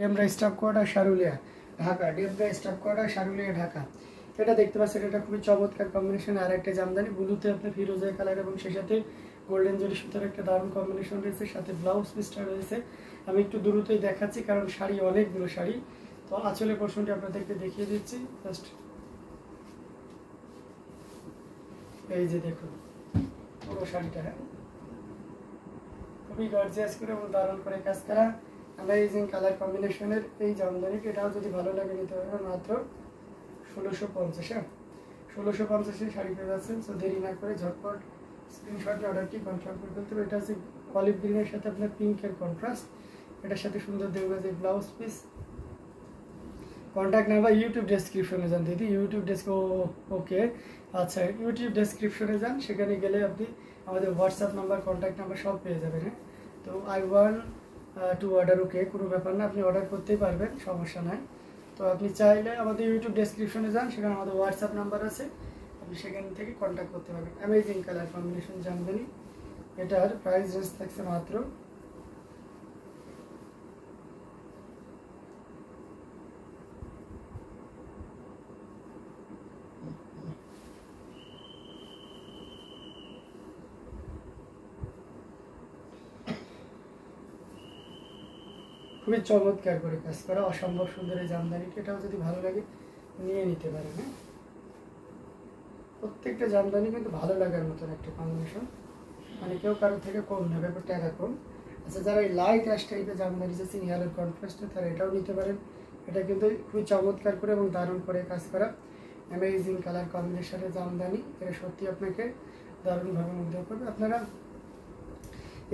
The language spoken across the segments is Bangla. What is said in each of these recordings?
Demra staff quarter Sarulia Dhaka, Demra staff quarter Sarulia Dhaka. এটা দেখতে পাচ্ছেন, এটা খুবই চমৎকার কম্বিনেশন। আর একটা জামদানি ব্লুতে আপনার ফিরোজা কালার এবং সেই সাথে গোল্ডেন জরি সুতার একটা দারুণ কম্বিনেশন রয়েছে, সাথে ব্লাউজ পিসটা রয়েছে। আমি একটু দ্রুতই দেখাচ্ছি কারণ শাড়ি অনেকগুলো শাড়ি, তো আঁচলের পোর্শনটি আপনাদেরকে দেখিয়ে দিচ্ছি। জাস্ট এই যে দেখুন পুরো শাড়িটা, হ্যাঁ খুবই গর্জিয়াস করে এবং দারুণ করে কাজ করা অ্যামেজিং কালার কম্বিনেশনের এই জামদানিটি। এটাও যদি ভালো লাগে নিতে পারবেন মাত্র 1650। হ্যাঁ 1650-এ শাড়ি পেয়ে যাচ্ছেন। সো দেরি না করে ঝটপট স্ক্রিনশটে অর্ডারটি কনফার্ম করে ফেলতে হবে। এটা হচ্ছে অলিভ গ্রিনের সাথে আপনার পিঙ্কের কন্ট্রাস্ট, এটার সাথে সুন্দর দেখবে যে blouse piece. Contact number YouTube ডেসক্রিপশনে যান দিদি, ইউটিউব ওকে আচ্ছা, ইউটিউব ডেসক্রিপশনে যান, সেখানে গেলে আপনি আমাদের হোয়াটসঅ্যাপ নাম্বার, কন্ট্যাক্ট নাম্বার সব পেয়ে যাবেন। হ্যাঁ তো আই ওয়ান টু অর্ডার, ওকে কোনো ব্যাপার না, আপনি অর্ডার করতেই পারবেন, সমস্যা নাই। তো আপনি চাইলে আমাদের ইউটিউব ডেসক্রিপশনে যান, সেখানে আমাদের হোয়াটসঅ্যাপ নাম্বার আছে, আপনি সেখান থেকে কন্ট্যাক্ট করতে পারবেন। অ্যামেজিং কালার কম্বিনেশন জামদানি, এটার প্রাইস রেঞ্জ থাকছে মাত্র খুবই চমৎকার করে কাজ করা, অসম্ভব সুন্দর এই জামদানিটি। এটাও যদি ভালো লাগে নিয়ে নিতে পারেন। হ্যাঁ প্রত্যেকটা জামদানি কিন্তু ভালো লাগার মতন একটা কম্বিনেশন, মানে কেউ কারোর থেকে কম না, ব্যাপারটা এরকম। আচ্ছা যারা এই লাইট অ্যাশ টাইপের জামদানি চাচ্ছেন ইয়ালোর কন্ট্রাস্টে, তারা এটাও নিতে পারেন। এটা কিন্তু খুবই চমৎকার করে এবং দারুণ করে কাজ করা অ্যামেজিং কালার কম্বিনেশনের জামদানি। এটা সত্যি আপনাকে দারুণভাবে মুগ্ধ করবে। আপনারা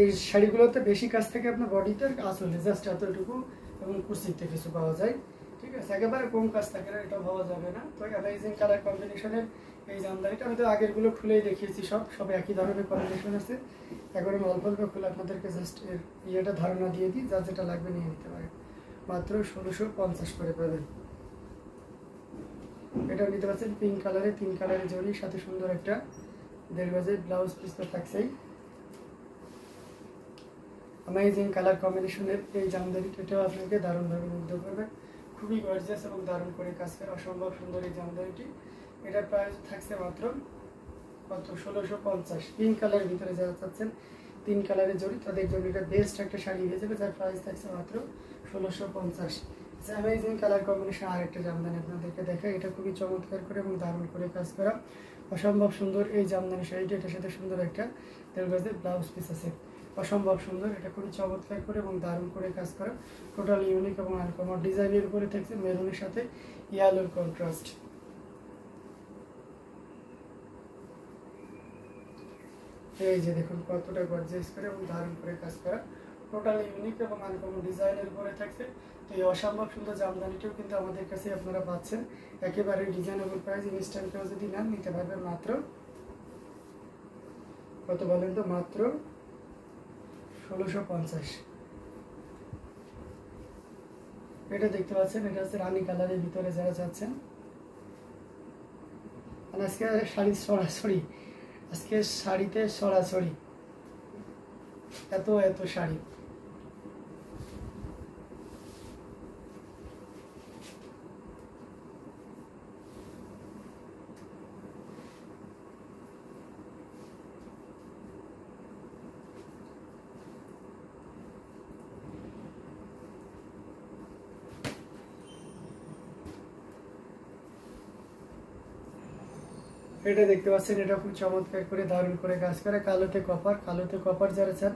এই শাড়িগুলোতে বেশি কাজ থাকে আপনার বডিতে, আসলে জাস্ট এতটুকু এবং কুর্সিতে কিছু পাওয়া যায়, ঠিক আছে, একেবারে কম কাজ থাকে না, এটা ভাবা যাবে না। তো অ্যামেজিং কালার কম্বিনেশনের এই জামদানিটা আমি তো আগেরগুলো খুলেই দেখিয়েছি, সব একই ধরনের কম্বিনেশন আছে। একবার আমি অল্প অল্প খুলে আপনাদেরকে জাস্ট এর ইয়েটা ধারণা দিয়ে দিই, যার যেটা লাগবে নিয়ে নিতে পারেন। মাত্র 1650 করে পাবেন। এটা নিতে পারছেন পিঙ্ক কালারে, 3 কালারের জরির সাথে সুন্দর একটা 1.5 গজের ব্লাউজ পিস তো থাকছেই। অ্যামেজিং কালার কম্বিনেশনের এই জামদানিটা, এটাও আপনাকে দারুণভাবে মুগ্ধ করবে। খুবই গর্জিয়াস এবং দারুণ করে কাজ করে অসম্ভব সুন্দর এই জামদানিটি। এটার প্রাইস থাকছে মাত্র কত 1650। পিঙ্ক কালারের ভিতরে যারা চাচ্ছেন 3 কালারের জড়ি, তাদের জন্য এটা বেস্ট একটা শাড়ি হয়ে যাবে, যার প্রাইস থাকছে মাত্র 1650। অ্যামেজিং কালার কম্বিনেশন আরেকটা জামদানি আপনাদেরকে দেখায়, এটা খুবই চমৎকার করে এবং দারুণ করে কাজ করা অসম্ভব সুন্দর এই জামদানি শাড়িটা। এটার সাথে সুন্দর একটা 1.5 গজের ব্লাউজ পিস আছে, অসম্ভব সুন্দর। এটা খুবই চমৎকার করে এবং দারুণ করে কাজ করা, টোটাল ইউনিক এবং আনকমন ডিজাইনের উপরে থাকছে মেরুনের সাথে ইয়ালোর কন্ট্রাস্ট। এই যে দেখুন কতটা গর্জিয়াস করে এবং দারুণ করে কাজ করা, টোটাল ইউনিক এবং আনকমন ডিজাইনের উপরে থাকছে। তো এই অসম্ভব সুন্দর জামদানিটাও কিন্তু আমাদের কাছে আপনারা পাচ্ছেন একেবারে ডিজাইনেবল প্রাইস। ইনস্ট্যান্ট কেউ যদি নেন নিতে পারবেন মাত্র কত বলেন তো, মাত্র 1650। এটা দেখতে পাচ্ছেন, এটা হচ্ছে রানী কালারের ভিতরে যারা চাচ্ছেন। মানে আজকে শাড়ি সরাসরি, আজকে শাড়িতে সরাসরি এত এত শাড়ি। এটা দেখতে পাচ্ছেন, এটা খুব চমৎকার করে দারুণ করে কাজ করে কালোতে কপার। কালোতে কপার যারা চান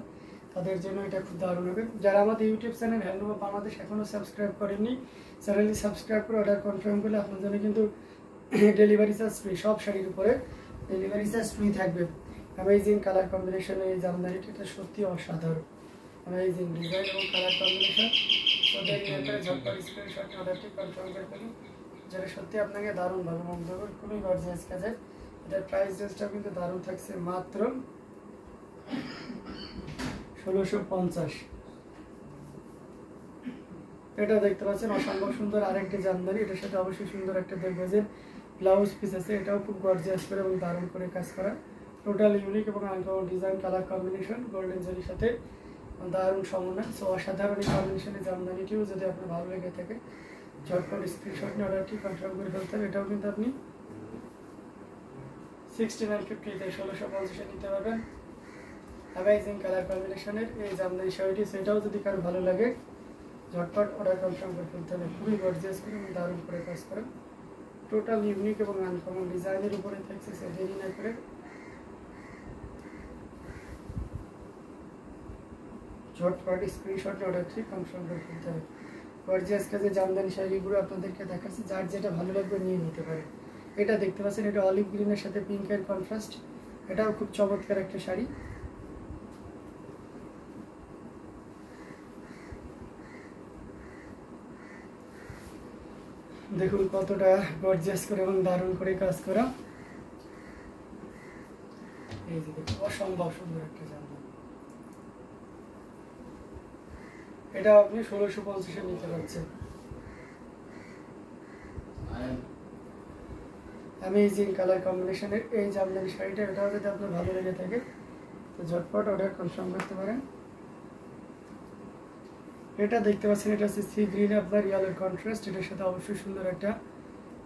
তাদের জন্য এটা খুব দারুণ হবে। যারা আমাদের ইউটিউব চ্যানেল হ্যান্ডলুম বাংলাদেশ এখনও সাবস্ক্রাইব করেননি, চ্যানেলটি সাবস্ক্রাইব করে অর্ডার কনফার্ম করলে আপনার জন্য কিন্তু ডেলিভারি চার্জ ফ্রি, সব শাড়ির উপরে ডেলিভারি চার্জ ফ্রি থাকবে। অ্যামেজিং কালার কম্বিনেশনের এই জামদানিটা, এটা সত্যি অসাধারণ অ্যামেজিং ডিজাইন এবং কালার কম্বিনেশন। ওদের ঝটপট স্ক্রিনশট অর্ডারটি কনফার্ম করে ফেলুন, যেটা সত্যি আপনাকে দারুণভাবে মুগ্ধ করবে, খুবই গর্জিয়াস কাজের। এটার প্রাইস রেঞ্জটাও কিন্তু দারুণ থাকছে, মাত্র 1650। এটা দেখতে পাচ্ছেন অসম্ভব সুন্দর আরেকটি জামদানি, এটার সাথে অবশ্যই সুন্দর একটা 1.5 গজের ব্লাউজ পিস আছে। এটাও খুব গর্জিয়াস করে এবং দারুণ করে কাজ করা, টোটাল ইউনিক এবং uncommon design colour combination, golden জরির সাথে দারুণ সমন্বয়। সো অসাধারণ এই কম্বিনেশনের জামদানিটিও যদি আপনার ভালো লেগে থাকে ঝটপট স্ক্রিনশট নিয়ে অর্ডারটি কনফার্ম করে ফেলতে হবে। এটাও কিন্তু আপনি 6950-তে 1650-এ নিতে পারবেন। অ্যামেজিং কালার কম্বিনেশনের এই জামদানি শাড়িটি, সেটাও যদি কারো ভালো লাগে ঝটপট অর্ডার কনফার্ম করে ফেলতে হবে। খুবই গর্জিয়াস করে এবং দারুণ করে কাজ করে, টোটাল ইউনিক এবং আনকমন ডিজাইনের উপরে থাকছে। সে দেরি না করে ঝটপট স্ক্রিনশট অর্ডারটি কনফার্ম করে ফেলতে হবে। গর্জিয়াস কাজে জামদানি শাড়িগুলো আপনাদেরকে দেখাচ্ছি, যার যেটা ভালো লাগবে নিয়ে নিতে পারে। এটা দেখতে পাচ্ছেন, এটা অলিভ গ্রিনের সাথে পিঙ্কের কন্ট্রাস্ট, এটাও খুব চমৎকার একটা শাড়ি। দেখুন কতটা গর্জিয়াস করে এবং দারুণ করে কাজ করা। এই যে দেখুন অসম্ভব সুন্দর একটা জামদানি, এটা আপনি 1650-এ নিতে পারছেন। অ্যামেজিং কালার কম্বিনেশনের এই জামদানি শাড়িটা, এটাও যদি আপনার ভালো লেগে থাকে তো ঝটপট অর্ডার কনফার্ম করতে পারেন। এটা দেখতে পাচ্ছেন, এটা হচ্ছে সি গ্রিনে আপনার ইয়েলোর কন্ট্রাস্ট, এটার সাথে অবশ্যই সুন্দর একটা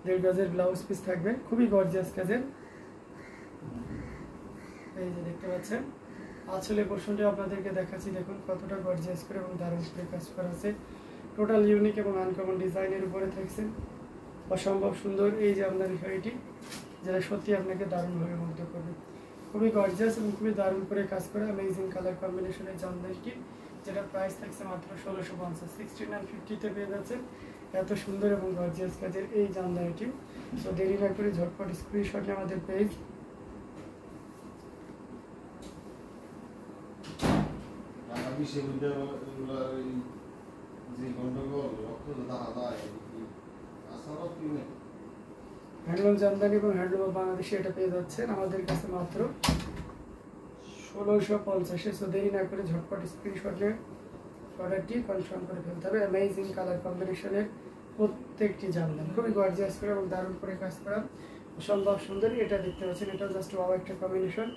1.5 গজের ব্লাউজ পিস থাকবে, খুবই গর্জিয়াস কাজের। এই যে দেখতে পাচ্ছেন আঁচলের পোর্শনটা আপনাদেরকে দেখাচ্ছি, দেখুন কতটা গর্জিয়াস করে এবং দারুণ করে কাজ করা আছে। টোটাল ইউনিক এবং আনকমন ডিজাইনের উপরে থাকছে, অসম্ভব সুন্দর এই জামদানি শাড়িটি, যেটা সত্যি আপনাকে দারুণভাবে মুগ্ধ করবে। খুবই গর্জিয়াস এবং খুবই দারুণ করে কাজ করে অ্যামেজিং কালার কম্বিনেশনের জামদানিটি, যেটা প্রাইস থাকছে মাত্র 1650, 6950-তে পেয়ে যাচ্ছেন এত সুন্দর এবং গর্জিয়াস কাজের এই জামদানিটি। সো দেরি না করে ঝটপট স্ক্রিনশট নিয়ে আমাদের পেজ হ্যান্ডলুম জামদানি এবং হ্যান্ডলুম অফ বাংলাদেশে এটা পেয়ে যাচ্ছেন আমাদের কাছে মাত্র 1650-এ। সো দেরি না করে ঝটপট স্ক্রিনশট নিয়ে অর্ডারটি কনফার্ম করে ফেলতে হবে। অ্যামেজিং কালার কম্বিনেশনের প্রত্যেকটি জামদানি খুবই গর্জিয়াস করে এবং দারুণ করে কাজ করা, অসম্ভব সুন্দর। এটা দেখতে পাচ্ছেন, এটাও জাস্ট ওয়াও একটা কম্বিনেশন,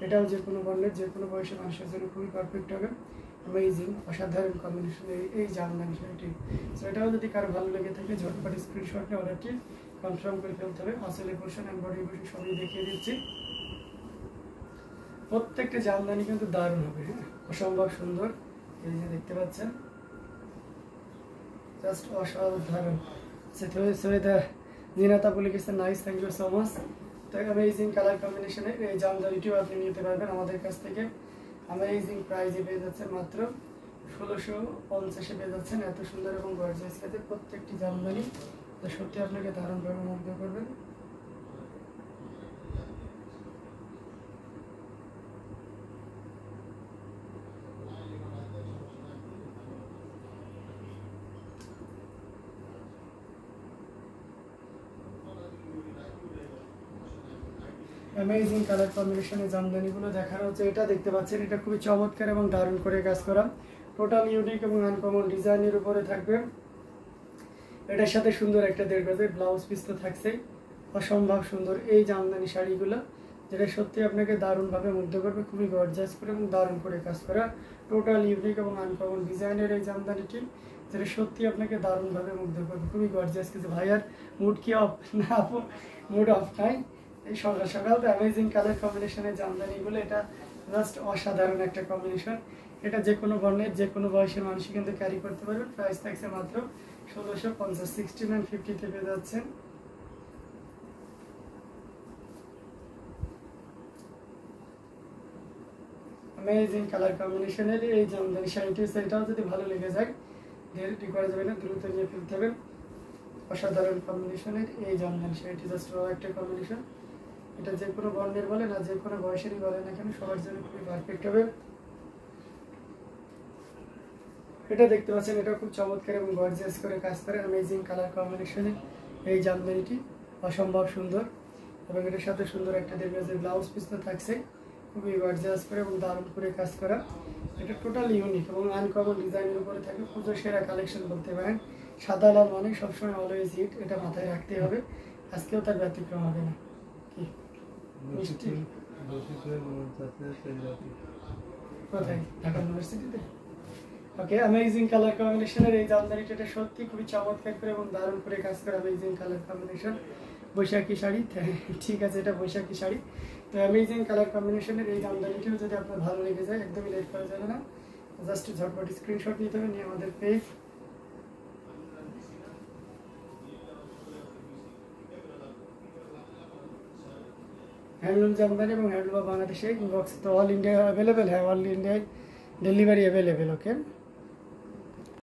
এটাও যে কোনো বর্ণের যে কোনো বয়সের মানুষের জন্য খুবই পারফেক্ট হবে। অ্যামেজিং অসাধারণ কম্বিনেশন এই জামদানি শাড়িটি। সো এটাও যদি কারো ভালো লেগে থাকে ঝটপট স্ক্রিনশট নিয়ে অর্ডারটি কনফার্ম করে ফেলতে হবে। আসলে পোর্শন অ্যান্ড বডি পোর্শন সবই দেখিয়ে দিচ্ছি, প্রত্যেকটা জামদানি কিন্তু দারুণ হবে, হ্যাঁ অসম্ভব সুন্দর। এই যে দেখতে পাচ্ছেন জাস্ট অসাধারণ। জিনাতা বলে গেছে nice, thank you so much. তো অ্যামেজিং কালার কম্বিনেশনে এই জামদানিটিও আপনি নিতে পারবেন আমাদের কাছ থেকে। অ্যামেজিং প্রাইজে পেয়ে যাচ্ছেন মাত্র 1650-এ পেয়ে যাচ্ছেন এত সুন্দর এবং গর্জিয়াস কাজের প্রত্যেকটি জামদানি, তো সত্যি আপনাকে দারুণভাবে মুগ্ধ করবেন। অ্যামেজিং কালার কম্বিনেশনের জামদানিগুলো দেখানো হচ্ছে। এটা দেখতে পাচ্ছেন, এটা খুবই চমৎকার এবং দারুণ করে কাজ করা, টোটাল ইউনিক এবং আনকমন ডিজাইনের উপরে থাকবে। এটার সাথে সুন্দর একটা 1.5 গজের ব্লাউজ পিস তো থাকছে, অসম্ভব সুন্দর এই জামদানি শাড়িগুলো, যেটা সত্যি আপনাকে দারুণভাবে মুগ্ধ করবে, খুবই গর্জিয়াস করে এবং দারুণ করে কাজ করা, টোটাল ইউনিক এবং আনকমন ডিজাইনের এই জামদানিটি, যেটা সত্যি আপনাকে দারুণভাবে মুগ্ধ করবে, খুবই গর্জিয়াস কিছু। ভাইয়ার মুড কি অফ না আপু? মুড অফ নাই, এই সকাল সকাল তো অ্যামেজিং কালার কম্বিনেশনের জামদানিগুলো, এটা জাস্ট অসাধারণ একটা কম্বিনেশন। এটা যে কোনো বর্ণের যে কোনো বয়সের মানুষই কিন্তু ক্যারি করতে পারবে। প্রাইস থাকছে মাত্র 1650, 6950-তে পেয়ে যাচ্ছেন। অ্যামেজিং কালার কম্বিনেশনের এই জামদানি শাড়িটি, সেটাও যদি ভালো লেগে যায় দেরি করা যাবে না, দ্রুত নিয়ে ফেলতে হবে। অসাধারণ কম্বিনেশনের এই জামদানি শাড়িটি, জাস্ট একটা কম্বিনেশন, এটা যে কোনো বর্ণের বলে না যে কোনো বয়সেরই বলে না কেন সবার জন্য খুবই পারফেক্ট হবে। এটা দেখতে পাচ্ছেন, এটা খুব চমৎকার এবং গর্জিয়াস করে কাজ করে অ্যামেজিং কালার কম্বিনেশনে এই জামদানিটি, অসম্ভব সুন্দর এবং এটার সাথে সুন্দর একটা 1.5 গজের ব্লাউজ পিস তো থাকছে, খুবই গর্জিয়াস করে এবং দারুণ করে কাজ করা। এটা টোটাল ইউনিক এবং আনকমন ডিজাইনের উপরে থাকে, পুজো সেরা কালেকশন বলতে পারেন। সাদা লাল মানে সবসময় অলওয়েজ হিট, এটা মাথায় রাখতে হবে, আজকেও তার ব্যতিক্রম হবে না। কি কোথায়? ঢাকা ইউনিভার্সিটিতে। ওকে, অ্যামেজিং কালার কম্বিনেশনের এই জামদানিটা, এটা সত্যি খুবই চমৎকার করে এবং দারুণ করে কাজ করে। অ্যামেজিং কালার কম্বিনেশন, বৈশাখী শাড়ি, ঠিক আছে এটা বৈশাখী শাড়ি। তো অ্যামেজিং কালার কম্বিনেশনের এই জামদানিটিও যদি আপনার ভালো লেগে যায়, একদমই লেট করা যাবে না, জাস্ট ঝটপট স্ক্রিনশট নিতে হবে, নিয়ে আমাদের পেজ হ্যান্ডলুম জামদানি এবং হ্যান্ডলুম বাংলাদেশে ইনবক্স, তো অল इंडिया अवेलेबल है, all India delivery available. Okay.